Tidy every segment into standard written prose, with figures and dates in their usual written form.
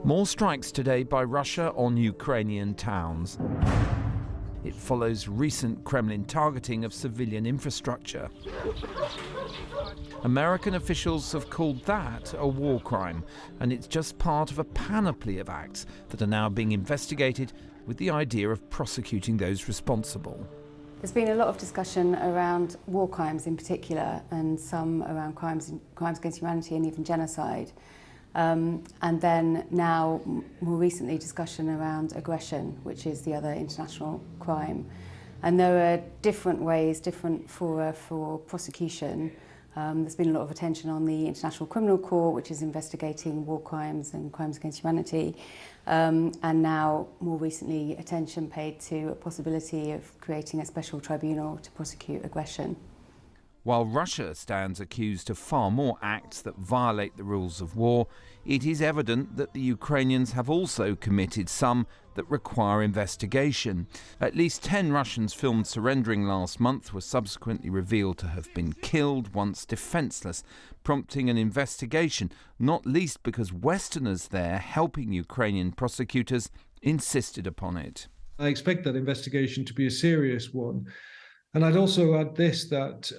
More strikes today by Russia on Ukrainian towns. It follows recent Kremlin targeting of civilian infrastructure. American officials have called that a war crime, and it's just part of a panoply of acts that are now being investigated with the idea of prosecuting those responsible. There's been a lot of discussion around war crimes in particular, and some around crimes against humanity and even genocide. And then now, more recently, discussion around aggression, which is the other international crime. And there are different ways, different fora for prosecution. There's been a lot of attention on the International Criminal Court, which is investigating war crimes and crimes against humanity. And now, more recently, attention paid to a possibility of creating a special tribunal to prosecute aggression. While Russia stands accused of far more acts that violate the rules of war, it is evident that the Ukrainians have also committed some that require investigation. At least 10 Russians filmed surrendering last month were subsequently revealed to have been killed once defenceless, prompting an investigation, not least because Westerners there helping Ukrainian prosecutors insisted upon it. I expect that investigation to be a serious one. And I'd also add this, that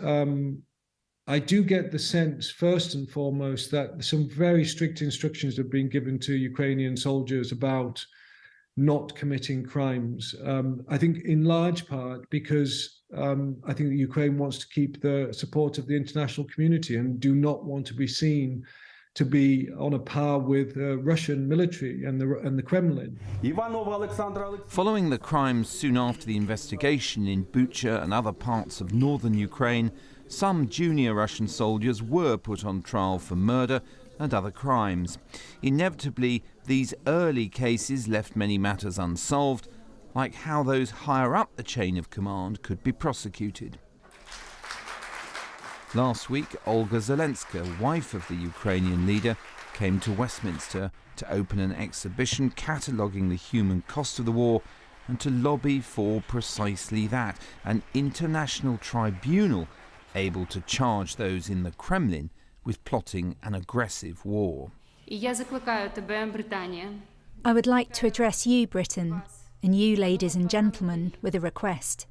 I do get the sense, first and foremost, that some very strict instructions have been given to Ukrainian soldiers about not committing crimes. I think in large part because I think that Ukraine wants to keep the support of the international community and do not want to be seen to be on a par with Russian military and the Kremlin. Following the crimes soon after the investigation in Bucha and other parts of northern Ukraine, some junior Russian soldiers were put on trial for murder and other crimes. Inevitably, these early cases left many matters unsolved, like how those higher up the chain of command could be prosecuted. Last week, Olga Zelenska, wife of the Ukrainian leader, came to Westminster to open an exhibition cataloguing the human cost of the war and to lobby for precisely that, an international tribunal able to charge those in the Kremlin with plotting an aggressive war. I would like to address you, Britain, and you, ladies and gentlemen, with a request.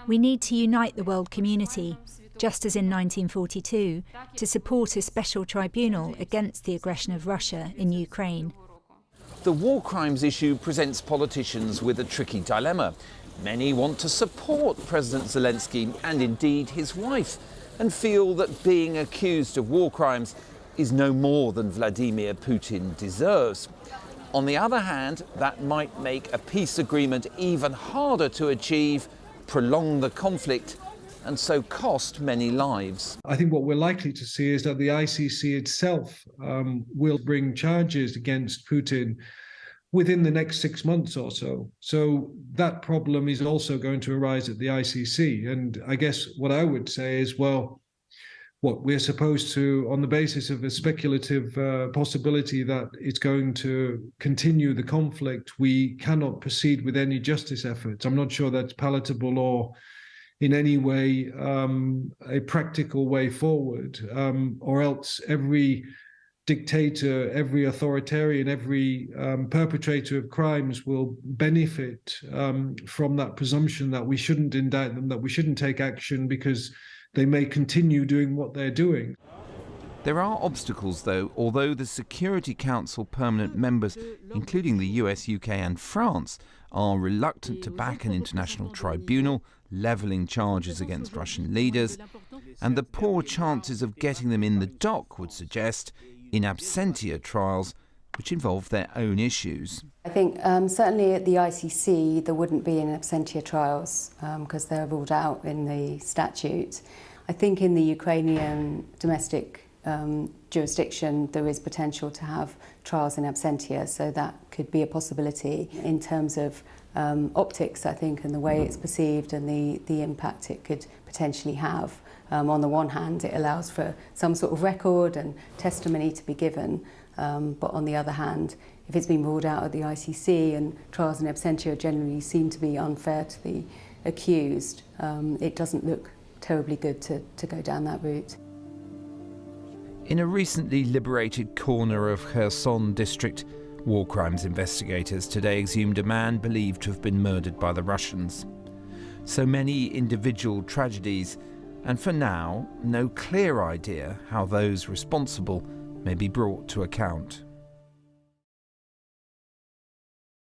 We need to unite the world community, just as in 1942, to support a special tribunal against the aggression of Russia in Ukraine. The war crimes issue presents politicians with a tricky dilemma. Many want to support President Zelensky and indeed his wife, and feel that being accused of war crimes is no more than Vladimir Putin deserves. On the other hand, that might make a peace agreement even harder to achieve, prolong the conflict, and so cost many lives. I think what we're likely to see is that the ICC itself will bring charges against Putin within the next 6 months or so. So that problem is also going to arise at the ICC. And I guess what I would say is, well, what we're supposed to, on the basis of a speculative possibility that it's going to continue the conflict, we cannot proceed with any justice efforts. I'm not sure that's palatable or in any way a practical way forward, or else every dictator, every authoritarian, every perpetrator of crimes will benefit from that presumption that we shouldn't indict them, that we shouldn't take action because they may continue doing what they're doing. There are obstacles, though, although the Security Council permanent members, including the US, UK and France, are reluctant to back an international tribunal, levelling charges against Russian leaders, and the poor chances of getting them in the dock would suggest in absentia trials, which involve their own issues. I think certainly at the ICC there wouldn't be in absentia trials because they're ruled out in the statute. I think in the Ukrainian domestic jurisdiction there is potential to have trials in absentia, so that could be a possibility in terms of optics, I think, and the way it's perceived and the impact it could potentially have. On the one hand, it allows for some sort of record and testimony to be given, but on the other hand, if it's been ruled out at the ICC and trials in absentia generally seem to be unfair to the accused, it doesn't look terribly good to go down that route. In a recently liberated corner of Kherson district, war crimes investigators today exhumed a man believed to have been murdered by the Russians. So many individual tragedies, and for now, no clear idea how those responsible may be brought to account.